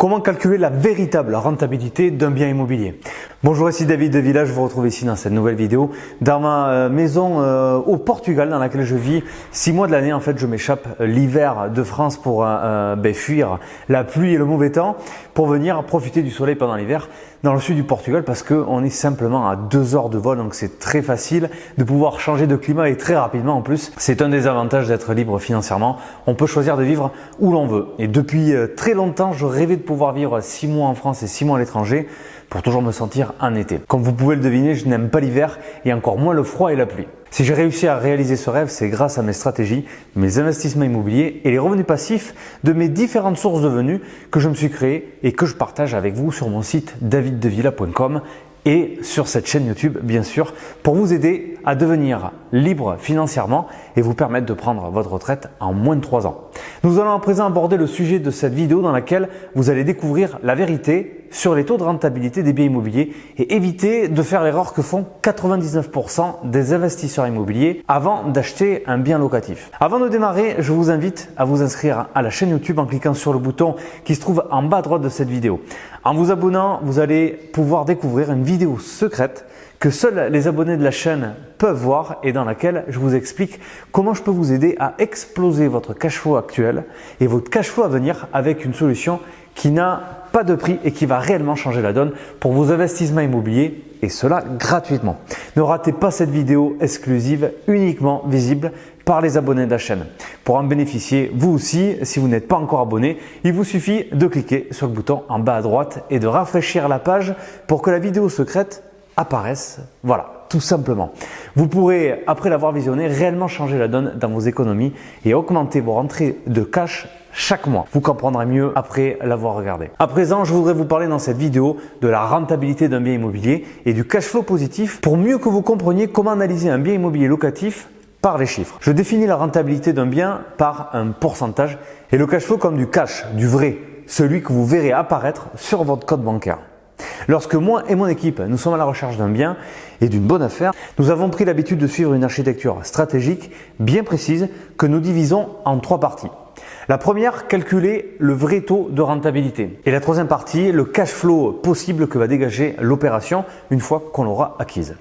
Comment calculer la véritable rentabilité d'un bien immobilier? Bonjour, ici David de Villa, je vous retrouve ici dans cette nouvelle vidéo dans ma maison au Portugal dans laquelle je vis 6 mois de l'année. En fait, je m'échappe l'hiver de France pour fuir la pluie et le mauvais temps pour venir profiter du soleil pendant l'hiver dans le sud du Portugal parce qu'on est simplement à 2 heures de vol, donc c'est très facile de pouvoir changer de climat et très rapidement en plus. C'est un des avantages d'être libre financièrement. On peut choisir de vivre où l'on veut et depuis très longtemps, je rêvais de pouvoir vivre 6 mois en France et 6 mois à l'étranger pour toujours me sentir en été. Comme vous pouvez le deviner, je n'aime pas l'hiver et encore moins le froid et la pluie. Si j'ai réussi à réaliser ce rêve, c'est grâce à mes stratégies, mes investissements immobiliers et les revenus passifs de mes différentes sources de revenus que je me suis créé et que je partage avec vous sur mon site daviddevilla.com et sur cette chaîne YouTube bien sûr pour vous aider à devenir libre financièrement et vous permettre de prendre votre retraite en moins de 3 ans. Nous allons à présent aborder le sujet de cette vidéo dans laquelle vous allez découvrir la vérité sur les taux de rentabilité des biens immobiliers et éviter de faire l'erreur que font 99% des investisseurs immobiliers avant d'acheter un bien locatif. Avant de démarrer, je vous invite à vous inscrire à la chaîne YouTube en cliquant sur le bouton qui se trouve en bas à droite de cette vidéo. En vous abonnant, vous allez pouvoir découvrir une vidéo secrète que seuls les abonnés de la chaîne peuvent voir et dans laquelle je vous explique comment je peux vous aider à exploser votre cash flow actuel et votre cash flow à venir avec une solution qui n'a pas de prix et qui va réellement changer la donne pour vos investissements immobiliers et cela gratuitement. Ne ratez pas cette vidéo exclusive uniquement visible par les abonnés de la chaîne. Pour en bénéficier vous aussi, si vous n'êtes pas encore abonné, il vous suffit de cliquer sur le bouton en bas à droite et de rafraîchir la page pour que la vidéo secrète apparaisse. Voilà, tout simplement. Vous pourrez, après l'avoir visionné, réellement changer la donne dans vos économies et augmenter vos rentrées de cash chaque mois. Vous comprendrez mieux après l'avoir regardé. À présent, je voudrais vous parler dans cette vidéo de la rentabilité d'un bien immobilier et du cash flow positif pour mieux que vous compreniez comment analyser un bien immobilier locatif par les chiffres. Je définis la rentabilité d'un bien par un pourcentage et le cash flow comme du cash, du vrai, celui que vous verrez apparaître sur votre compte bancaire. Lorsque moi et mon équipe, nous sommes à la recherche d'un bien et d'une bonne affaire, nous avons pris l'habitude de suivre une architecture stratégique bien précise que nous divisons en 3 parties. La première, calculer le vrai taux de rentabilité. Et la troisième partie, le cash flow possible que va dégager l'opération une fois qu'on l'aura acquise.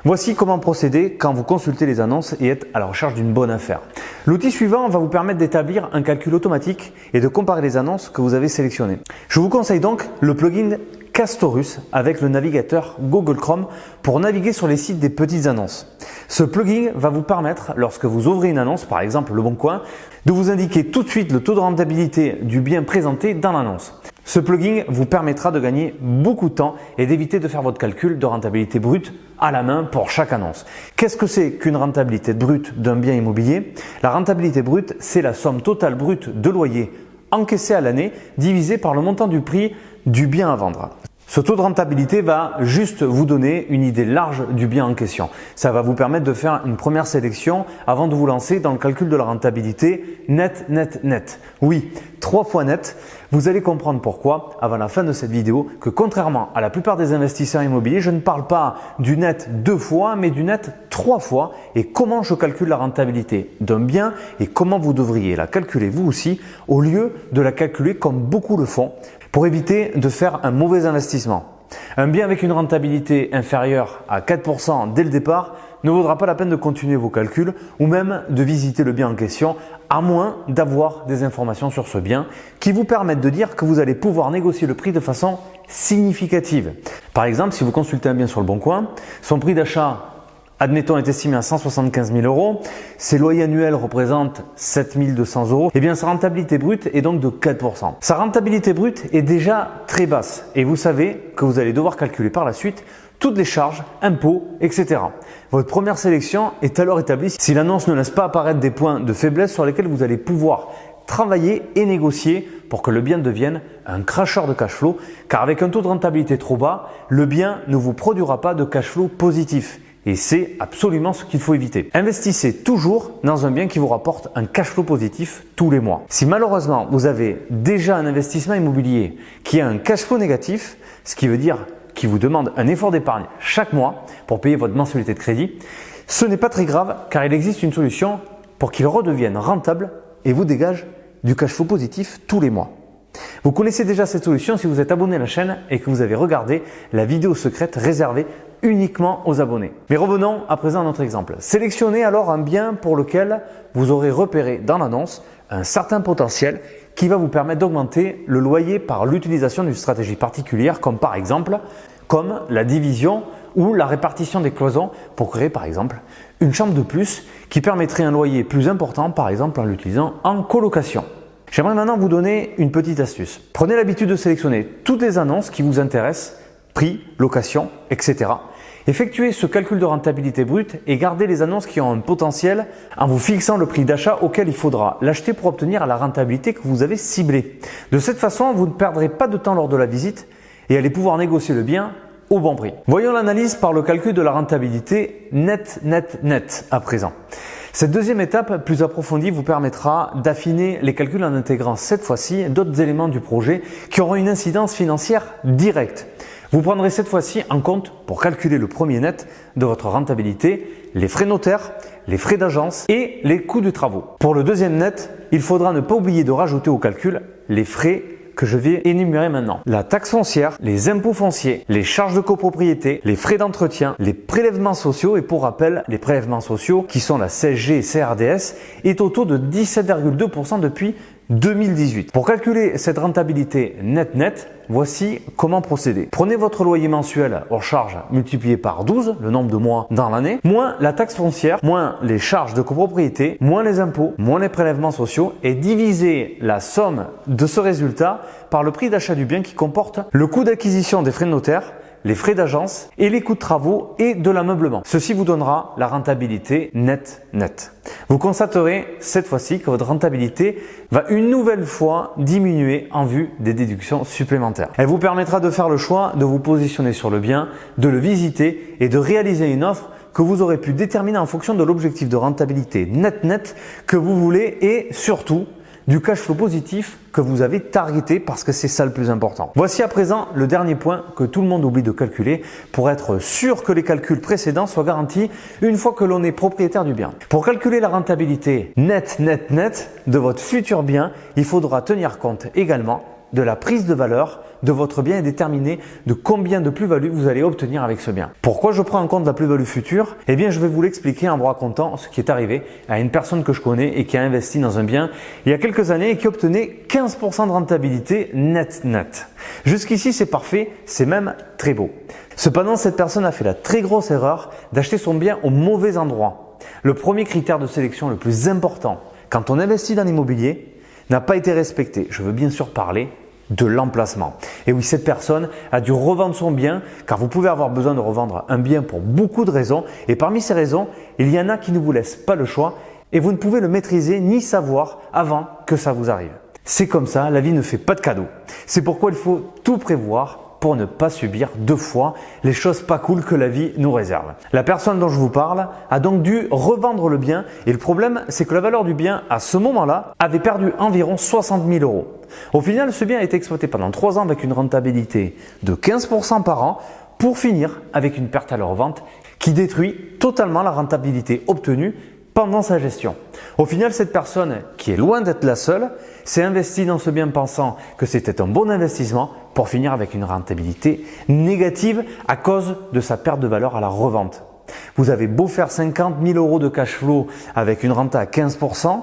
Voici comment procéder quand vous consultez les annonces et êtes à la recherche d'une bonne affaire. L'outil suivant va vous permettre d'établir un calcul automatique et de comparer les annonces que vous avez sélectionnées. Je vous conseille donc le plugin Castorus avec le navigateur Google Chrome pour naviguer sur les sites des petites annonces. Ce plugin va vous permettre, lorsque vous ouvrez une annonce, par exemple Le Bon Coin, de vous indiquer tout de suite le taux de rentabilité du bien présenté dans l'annonce. Ce plugin vous permettra de gagner beaucoup de temps et d'éviter de faire votre calcul de rentabilité brute à la main pour chaque annonce. Qu'est-ce que c'est qu'une rentabilité brute d'un bien immobilier? La rentabilité brute, c'est la somme totale brute de loyer encaissé à l'année divisé par le montant du prix du bien à vendre. Ce taux de rentabilité va juste vous donner une idée large du bien en question. Ça va vous permettre de faire une première sélection avant de vous lancer dans le calcul de la rentabilité net, net, net. Oui, 3 fois net. Vous allez comprendre pourquoi avant la fin de cette vidéo que contrairement à la plupart des investisseurs immobiliers, je ne parle pas du net 2 fois mais du net 3 fois et comment je calcule la rentabilité d'un bien et comment vous devriez la calculer vous aussi au lieu de la calculer comme beaucoup le font pour éviter de faire un mauvais investissement. Un bien avec une rentabilité inférieure à 4% dès le départ ne vaudra pas la peine de continuer vos calculs ou même de visiter le bien en question à moins d'avoir des informations sur ce bien qui vous permettent de dire que vous allez pouvoir négocier le prix de façon significative. Par exemple, si vous consultez un bien sur Le Bon Coin, son prix d'achat admettons est estimé à 175 000 euros, ses loyers annuels représentent 7 200 euros, et bien sa rentabilité brute est donc de 4%. Sa rentabilité brute est déjà très basse et vous savez que vous allez devoir calculer par la suite toutes les charges, impôts, etc. Votre première sélection est alors établie si l'annonce ne laisse pas apparaître des points de faiblesse sur lesquels vous allez pouvoir travailler et négocier pour que le bien devienne un cracheur de cash flow car avec un taux de rentabilité trop bas, le bien ne vous produira pas de cash flow positif. Et c'est absolument ce qu'il faut éviter. Investissez toujours dans un bien qui vous rapporte un cash flow positif tous les mois. Si malheureusement vous avez déjà un investissement immobilier qui a un cash flow négatif, ce qui veut dire qu'il vous demande un effort d'épargne chaque mois pour payer votre mensualité de crédit, ce n'est pas très grave car il existe une solution pour qu'il redevienne rentable et vous dégage du cash flow positif tous les mois. Vous connaissez déjà cette solution si vous êtes abonné à la chaîne et que vous avez regardé la vidéo secrète réservée uniquement aux abonnés. Mais revenons à présent à notre exemple. Sélectionnez alors un bien pour lequel vous aurez repéré dans l'annonce un certain potentiel qui va vous permettre d'augmenter le loyer par l'utilisation d'une stratégie particulière comme par exemple la division ou la répartition des cloisons pour créer par exemple une chambre de plus qui permettrait un loyer plus important par exemple en l'utilisant en colocation. J'aimerais maintenant vous donner une petite astuce. Prenez l'habitude de sélectionner toutes les annonces qui vous intéressent, prix, location, etc. Effectuez ce calcul de rentabilité brute et gardez les annonces qui ont un potentiel en vous fixant le prix d'achat auquel il faudra l'acheter pour obtenir la rentabilité que vous avez ciblée. De cette façon, vous ne perdrez pas de temps lors de la visite et allez pouvoir négocier le bien au bon prix. Voyons l'analyse par le calcul de la rentabilité net à présent. Cette deuxième étape plus approfondie vous permettra d'affiner les calculs en intégrant cette fois-ci d'autres éléments du projet qui auront une incidence financière directe. Vous prendrez cette fois-ci en compte pour calculer le premier net de votre rentabilité, les frais notaires, les frais d'agence et les coûts de travaux. Pour le deuxième net, il faudra ne pas oublier de rajouter au calcul les frais que je vais énumérer maintenant. La taxe foncière, les impôts fonciers, les charges de copropriété, les frais d'entretien, les prélèvements sociaux et pour rappel, les prélèvements sociaux qui sont la CSG et CRDS est au taux de 17,2% depuis 2018. Pour calculer cette rentabilité net, voici comment procéder. Prenez votre loyer mensuel hors charge multiplié par 12, le nombre de mois dans l'année, moins la taxe foncière, moins les charges de copropriété, moins les impôts, moins les prélèvements sociaux et divisez la somme de ce résultat par le prix d'achat du bien qui comporte le coût d'acquisition des frais de notaire, les frais d'agence et les coûts de travaux et de l'ameublement. Ceci vous donnera la rentabilité net. Vous constaterez cette fois-ci que votre rentabilité va une nouvelle fois diminuer en vue des déductions supplémentaires. Elle vous permettra de faire le choix de vous positionner sur le bien, de le visiter et de réaliser une offre que vous aurez pu déterminer en fonction de l'objectif de rentabilité net que vous voulez et surtout du cash flow positif que vous avez targeté parce que c'est ça le plus important. Voici à présent le dernier point que tout le monde oublie de calculer pour être sûr que les calculs précédents soient garantis une fois que l'on est propriétaire du bien. Pour calculer la rentabilité net de votre futur bien, il faudra tenir compte également de la prise de valeur de votre bien et déterminer de combien de plus-value vous allez obtenir avec ce bien. Pourquoi je prends en compte la plus-value future? Eh bien, je vais vous l'expliquer en vous racontant ce qui est arrivé à une personne que je connais et qui a investi dans un bien il y a quelques années et qui obtenait 15% de rentabilité net. Jusqu'ici, c'est parfait, c'est même très beau. Cependant, cette personne a fait la très grosse erreur d'acheter son bien au mauvais endroit. Le premier critère de sélection le plus important quand on investit dans l'immobilier n'a pas été respecté. Je veux bien sûr parler de l'emplacement. Et oui, cette personne a dû revendre son bien car vous pouvez avoir besoin de revendre un bien pour beaucoup de raisons et parmi ces raisons, il y en a qui ne vous laissent pas le choix et vous ne pouvez le maîtriser ni savoir avant que ça vous arrive. C'est comme ça, la vie ne fait pas de cadeaux. C'est pourquoi il faut tout prévoir pour ne pas subir deux fois les choses pas cool que la vie nous réserve. La personne dont je vous parle a donc dû revendre le bien et le problème c'est que la valeur du bien à ce moment-là avait perdu environ 60 000 €. Au final, ce bien a été exploité pendant 3 ans avec une rentabilité de 15% par an pour finir avec une perte à la revente qui détruit totalement la rentabilité obtenue pendant sa gestion. Au final, cette personne, qui est loin d'être la seule, s'est investie dans ce bien pensant que c'était un bon investissement pour finir avec une rentabilité négative à cause de sa perte de valeur à la revente. Vous avez beau faire 50 000 € de cash flow avec une renta à 15%,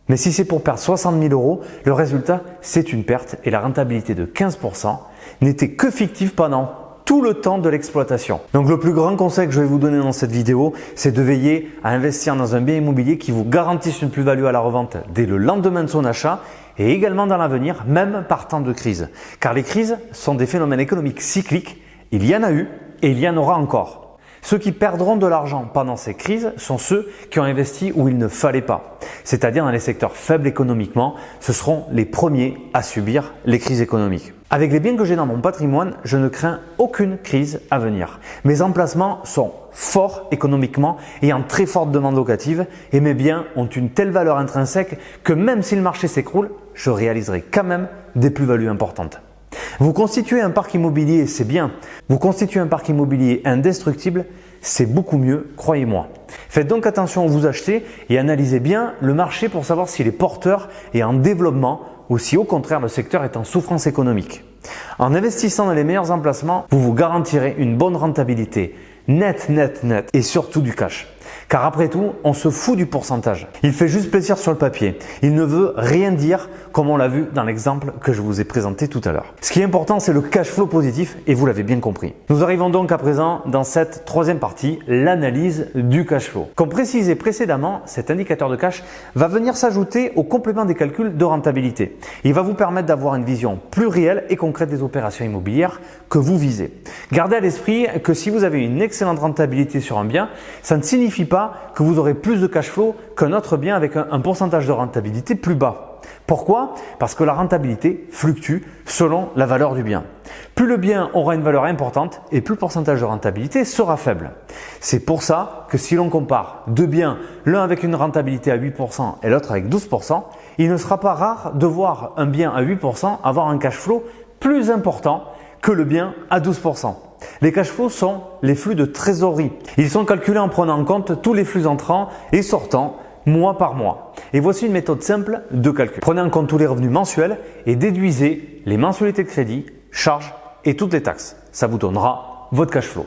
mais si c'est pour perdre 60 000 €, le résultat c'est une perte et la rentabilité de 15% n'était que fictive pendant tout le temps de l'exploitation. Donc le plus grand conseil que je vais vous donner dans cette vidéo, c'est de veiller à investir dans un bien immobilier qui vous garantisse une plus-value à la revente dès le lendemain de son achat et également dans l'avenir, même par temps de crise. Car les crises sont des phénomènes économiques cycliques, il y en a eu et il y en aura encore. Ceux qui perdront de l'argent pendant ces crises sont ceux qui ont investi où il ne fallait pas. C'est-à-dire dans les secteurs faibles économiquement, ce seront les premiers à subir les crises économiques. Avec les biens que j'ai dans mon patrimoine, je ne crains aucune crise à venir. Mes emplacements sont forts économiquement et en très forte demande locative et mes biens ont une telle valeur intrinsèque que même si le marché s'écroule, je réaliserai quand même des plus-values importantes. Vous constituez un parc immobilier, c'est bien. Vous constituez un parc immobilier indestructible, c'est beaucoup mieux, croyez-moi. Faites donc attention où vous achetez et analysez bien le marché pour savoir s'il est porteur et en développement ou si au contraire le secteur est en souffrance économique. En investissant dans les meilleurs emplacements, vous vous garantirez une bonne rentabilité, net et surtout du cash. Car après tout, on se fout du pourcentage. Il fait juste plaisir sur le papier. Il ne veut rien dire comme on l'a vu dans l'exemple que je vous ai présenté tout à l'heure. Ce qui est important, c'est le cash flow positif et vous l'avez bien compris. Nous arrivons donc à présent dans cette troisième partie, l'analyse du cash flow. Comme précisé précédemment, cet indicateur de cash va venir s'ajouter au complément des calculs de rentabilité. Il va vous permettre d'avoir une vision plus réelle et concrète des opérations immobilières que vous visez. Gardez à l'esprit que si vous avez une excellente rentabilité sur un bien, ça ne signifie pas que vous aurez plus de cash flow qu'un autre bien avec un pourcentage de rentabilité plus bas. Pourquoi? Parce que la rentabilité fluctue selon la valeur du bien. Plus le bien aura une valeur importante et plus le pourcentage de rentabilité sera faible. C'est pour ça que si l'on compare deux biens, l'un avec une rentabilité à 8% et l'autre avec 12%, il ne sera pas rare de voir un bien à 8% avoir un cash flow plus important que le bien à 12%. Les cash flows sont les flux de trésorerie. Ils sont calculés en prenant en compte tous les flux entrants et sortants mois par mois. Et voici une méthode simple de calcul. Prenez en compte tous les revenus mensuels et déduisez les mensualités de crédit, charges et toutes les taxes. Ça vous donnera votre cash flow.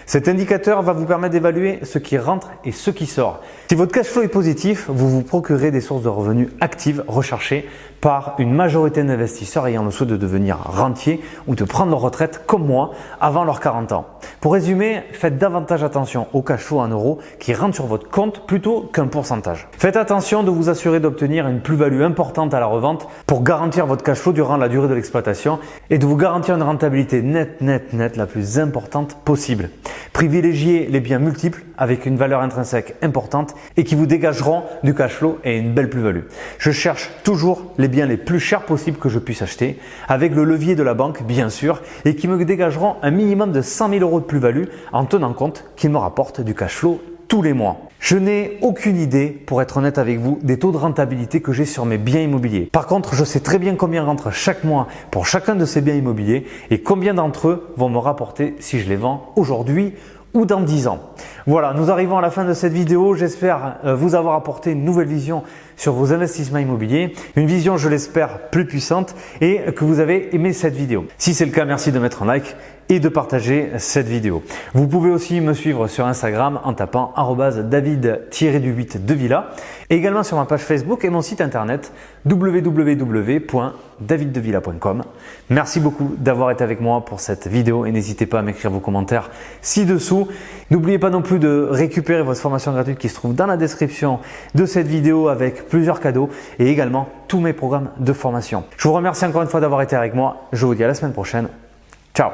Cet indicateur va vous permettre d'évaluer ce qui rentre et ce qui sort. Si votre cash flow est positif, vous vous procurez des sources de revenus actives recherchées par une majorité d'investisseurs ayant le souhait de devenir rentiers ou de prendre leur retraite comme moi avant leurs 40 ans. Pour résumer, faites davantage attention au cash flow en euros qui rentre sur votre compte plutôt qu'un pourcentage. Faites attention de vous assurer d'obtenir une plus-value importante à la revente pour garantir votre cash flow durant la durée de l'exploitation et de vous garantir une rentabilité nette la plus importante possible. Privilégiez les biens multiples avec une valeur intrinsèque importante et qui vous dégageront du cash flow et une belle plus-value. Je cherche toujours les biens les plus chers possibles que je puisse acheter avec le levier de la banque bien sûr et qui me dégageront un minimum de 100 000 € de plus-value en tenant compte qu'ils me rapportent du cash flow tous les mois. Je n'ai aucune idée, pour être honnête avec vous, des taux de rentabilité que j'ai sur mes biens immobiliers. Par contre, je sais très bien combien rentre chaque mois pour chacun de ces biens immobiliers et combien d'entre eux vont me rapporter si je les vends aujourd'hui ou dans 10 ans. Voilà, nous arrivons à la fin de cette vidéo. J'espère vous avoir apporté une nouvelle vision sur vos investissements immobiliers. Une vision, je l'espère, plus puissante et que vous avez aimé cette vidéo. Si c'est le cas, merci de mettre un like et de partager cette vidéo. Vous pouvez aussi me suivre sur Instagram en tapant @david-du8devilla et également sur ma page Facebook et mon site internet www.daviddevilla.com. Merci beaucoup d'avoir été avec moi pour cette vidéo et n'hésitez pas à m'écrire vos commentaires ci-dessous. N'oubliez pas non plus de récupérer votre formation gratuite qui se trouve dans la description de cette vidéo avec plusieurs cadeaux et également tous mes programmes de formation. Je vous remercie encore une fois d'avoir été avec moi. Je vous dis à la semaine prochaine. Ciao!